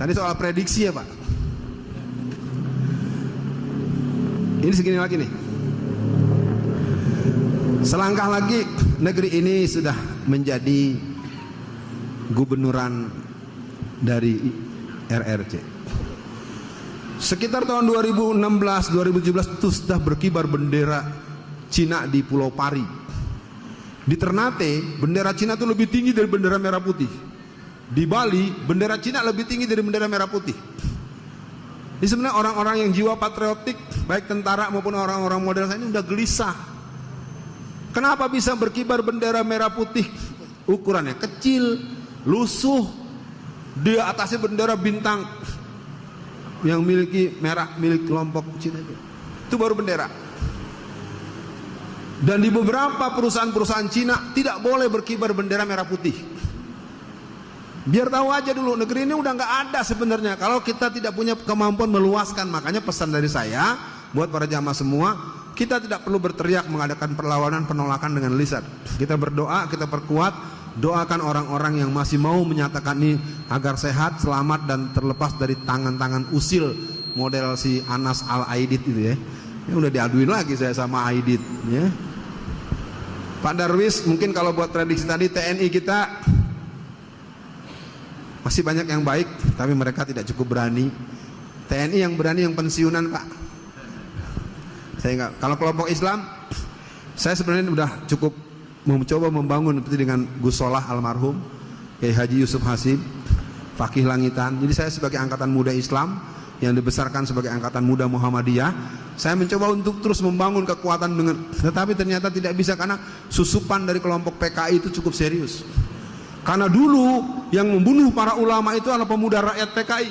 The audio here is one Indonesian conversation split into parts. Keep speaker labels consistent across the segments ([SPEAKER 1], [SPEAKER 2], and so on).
[SPEAKER 1] Tadi soal prediksi ya Pak. Ini segini lagi nih. Selangkah lagi negeri ini sudah menjadi gubernuran dari RRC. Sekitar tahun 2016-2017 itu sudah berkibar bendera Cina di Pulau Pari. Di Ternate bendera Cina itu lebih tinggi dari bendera merah putih. Di Bali bendera Cina lebih tinggi dari bendera merah putih. Ini sebenarnya orang-orang yang jiwa patriotik, baik tentara maupun orang-orang model saya ini udah gelisah. Kenapa bisa berkibar bendera merah putih? Ukurannya kecil, lusuh, di atasnya bendera bintang yang miliki merah milik kelompok Cina itu baru bendera. Dan di beberapa perusahaan-perusahaan Cina tidak boleh berkibar bendera merah putih. Biar tahu aja dulu, negeri ini udah nggak ada sebenarnya kalau kita tidak punya kemampuan meluaskan. Makanya pesan dari saya buat para jamaah semua, kita tidak perlu berteriak mengadakan perlawanan penolakan dengan lisan. Kita berdoa, kita perkuat, doakan orang-orang yang masih mau menyatakan ini agar sehat, selamat dan terlepas dari tangan-tangan usil model si Anas Al-Aidid itu ya. Ini udah diaduin lagi saya sama Aidid ya. Pak Darwis, mungkin kalau buat prediksi tadi TNI kita masih banyak yang baik, tapi mereka tidak cukup berani. TNI yang berani yang pensiunan Pak. Saya enggak. Kalau kelompok Islam, saya sebenarnya udah cukup mencoba membangun seperti dengan Gus Solah almarhum, Kiai Haji Yusuf Hasib, Fakih Langitan. Jadi saya sebagai angkatan muda Islam yang dibesarkan sebagai angkatan muda Muhammadiyah, saya mencoba untuk terus membangun kekuatan dengan, tetapi ternyata tidak bisa karena susupan dari kelompok PKI itu cukup serius. Karena dulu yang membunuh para ulama itu adalah pemuda rakyat PKI.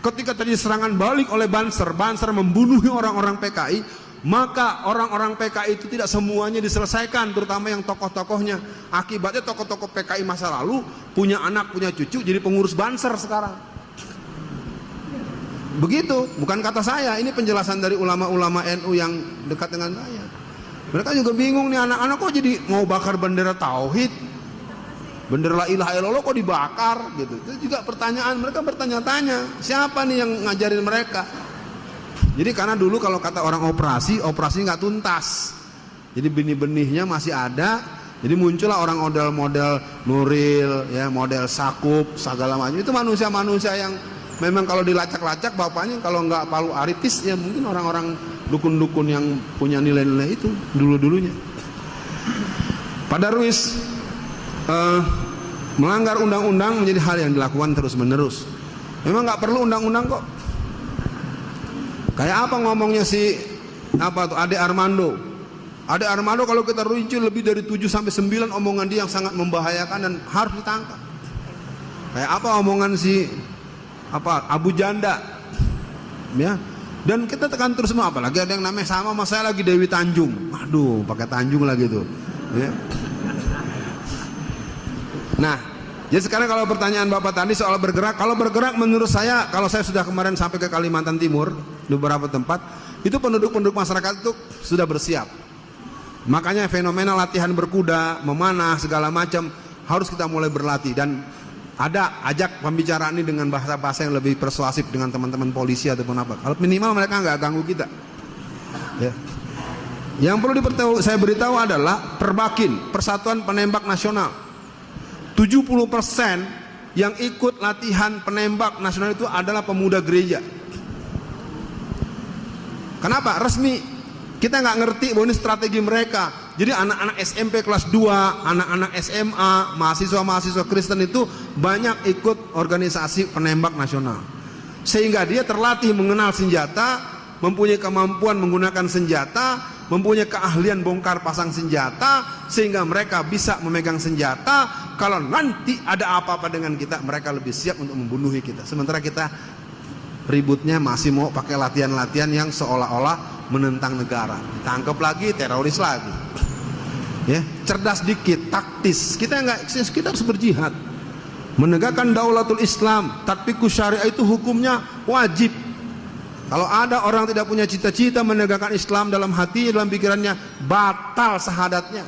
[SPEAKER 1] Ketika terjadi serangan balik oleh Banser membunuh orang-orang PKI, maka orang-orang PKI itu tidak semuanya diselesaikan, terutama yang tokoh-tokohnya. Akibatnya tokoh-tokoh PKI masa lalu punya anak, punya cucu, jadi pengurus Banser sekarang. Begitu, bukan kata saya, ini penjelasan dari ulama-ulama NU yang dekat dengan saya. Mereka juga bingung nih, anak-anak kok jadi mau bakar bendera tauhid, bendera la ilaha illallah kok dibakar gitu. Itu juga pertanyaan, mereka bertanya-tanya, siapa nih yang ngajarin mereka? Jadi karena dulu kalau kata orang operasi nggak tuntas, jadi benih-benihnya masih ada, jadi muncullah orang model Nuril, ya model Sakup, segala macam. Itu manusia-manusia yang memang kalau dilacak-lacak bapaknya kalau nggak Palu Aritis ya mungkin orang-orang dukun-dukun yang punya nilai-nilai itu dulu-dulunya. Pak Darwis, melanggar undang-undang menjadi hal yang dilakukan terus-menerus. Memang nggak perlu undang-undang kok. Kayak apa ngomongnya si Ade Armando. Ade Armando kalau kita rinci lebih dari 7-9 omongan dia yang sangat membahayakan dan harus ditangkap. Kayak apa omongan si Abu Janda. Ya. Dan kita tekan terus semua, apalagi ada yang namanya sama saya lagi Dewi Tanjung. Aduh, pakai Tanjung lagi tuh. Ya. Nah, jadi sekarang kalau pertanyaan Bapak tadi soal bergerak, kalau bergerak menurut saya, kalau saya sudah kemarin sampai ke Kalimantan Timur, di beberapa tempat, itu penduduk-penduduk masyarakat itu sudah bersiap. Makanya fenomena latihan berkuda, memanah, segala macam, harus kita mulai berlatih. Dan ada ajak pembicaraan ini dengan bahasa-bahasa yang lebih persuasif dengan teman-teman polisi ataupun apa. Kalau minimal mereka nggak ganggu kita. Ya. Yang perlu saya beritahu adalah Perbakin, Persatuan Penembak Nasional. 70% yang ikut latihan penembak nasional itu adalah pemuda gereja. Kenapa? Resmi. Kita nggak ngerti bahwa ini strategi mereka. Jadi anak-anak SMP kelas 2, anak-anak SMA, mahasiswa-mahasiswa Kristen itu banyak ikut organisasi penembak nasional. Sehingga dia terlatih mengenal senjata, mempunyai kemampuan menggunakan senjata, mempunyai keahlian bongkar pasang senjata, sehingga mereka bisa memegang senjata. Kalau nanti ada apa-apa dengan kita, mereka lebih siap untuk membunuhi kita. Sementara kita ributnya masih mau pakai latihan-latihan yang seolah-olah menentang negara. Tangkap lagi, teroris lagi. Ya, cerdas dikit, taktis. Kita harus berjihad. Menegakkan daulatul Islam, tatbiqus syariah itu hukumnya wajib. Kalau ada orang tidak punya cita-cita menegakkan Islam dalam hati, dalam pikirannya, batal syahadatnya.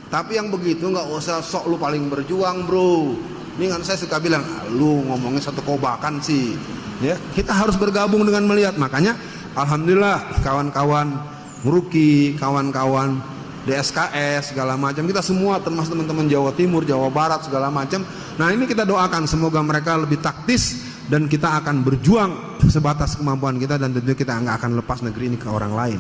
[SPEAKER 1] Tapi yang begitu nggak usah sok lu paling berjuang bro. Ini kan saya suka bilang, lu ngomongnya satu kobakan sih. Ya, kita harus bergabung dengan melihat. Makanya alhamdulillah kawan-kawan Meruki, kawan-kawan DSKS segala macam, kita semua termasuk teman-teman Jawa Timur, Jawa Barat segala macam. Nah, ini kita doakan semoga mereka lebih taktis dan kita akan berjuang sebatas kemampuan kita, dan tentu kita nggak akan lepas negeri ini ke orang lain.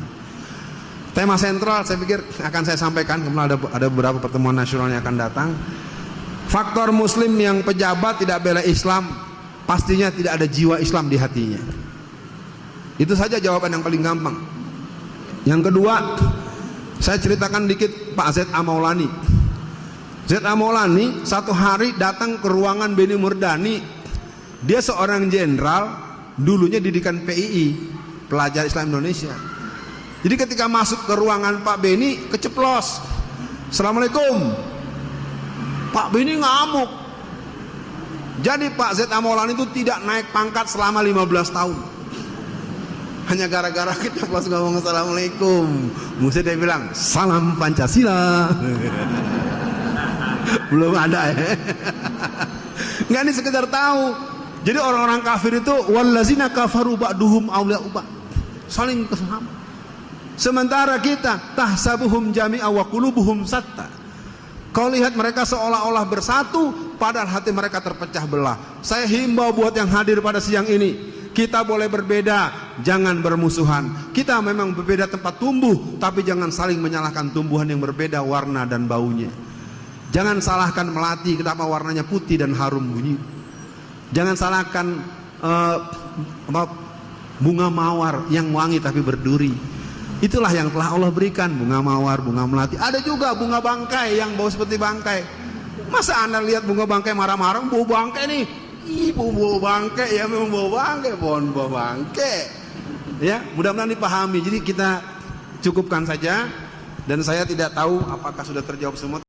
[SPEAKER 1] Tema sentral saya pikir akan saya sampaikan, kemudian ada beberapa pertemuan nasional yang akan datang. Faktor muslim yang pejabat tidak bela Islam, pastinya tidak ada jiwa Islam di hatinya. Itu saja jawaban yang paling gampang. Yang kedua, saya ceritakan dikit Pak Z.A. Maulani. Z.A. Maulani satu hari datang ke ruangan Benny Murdani. Dia seorang jenderal, dulunya didikan PII, Pelajar Islam Indonesia. Jadi ketika masuk ke ruangan Pak Benny, keceplos. Assalamualaikum. Pak Benny ngamuk. Jadi Pak Z.A. Maulani itu tidak naik pangkat selama 15 tahun. Hanya gara-gara kita pas ngomong assalamualaikum, mesti dia bilang salam Pancasila. Belum ada ya. Nggak, ini sekedar tahu. Jadi orang-orang kafir itu wallazina kafaru ba'duhum awliya'u ba'd, saling kesama. Sementara kita tahsabuhum jami'a wa qulubuhum satta. Kau lihat mereka seolah-olah bersatu, padahal hati mereka terpecah belah. Saya himbau buat yang hadir pada siang ini, kita boleh berbeda, jangan bermusuhan. Kita memang berbeda tempat tumbuh, tapi jangan saling menyalahkan tumbuhan yang berbeda warna dan baunya. Jangan salahkan melati, kenapa warnanya putih dan harum bunyi. Jangan salahkan bunga mawar yang wangi tapi berduri. Itulah yang telah Allah berikan, bunga mawar, bunga melati. Ada juga bunga bangkai yang bau seperti bangkai. Masa Anda lihat bunga bangkai marah-marah, bau bangkai nih. Bau bangkai ya, memang bau bangkai, bau bangkai. Ya, mudah-mudahan dipahami. Jadi kita cukupkan saja, dan saya tidak tahu apakah sudah terjawab semua.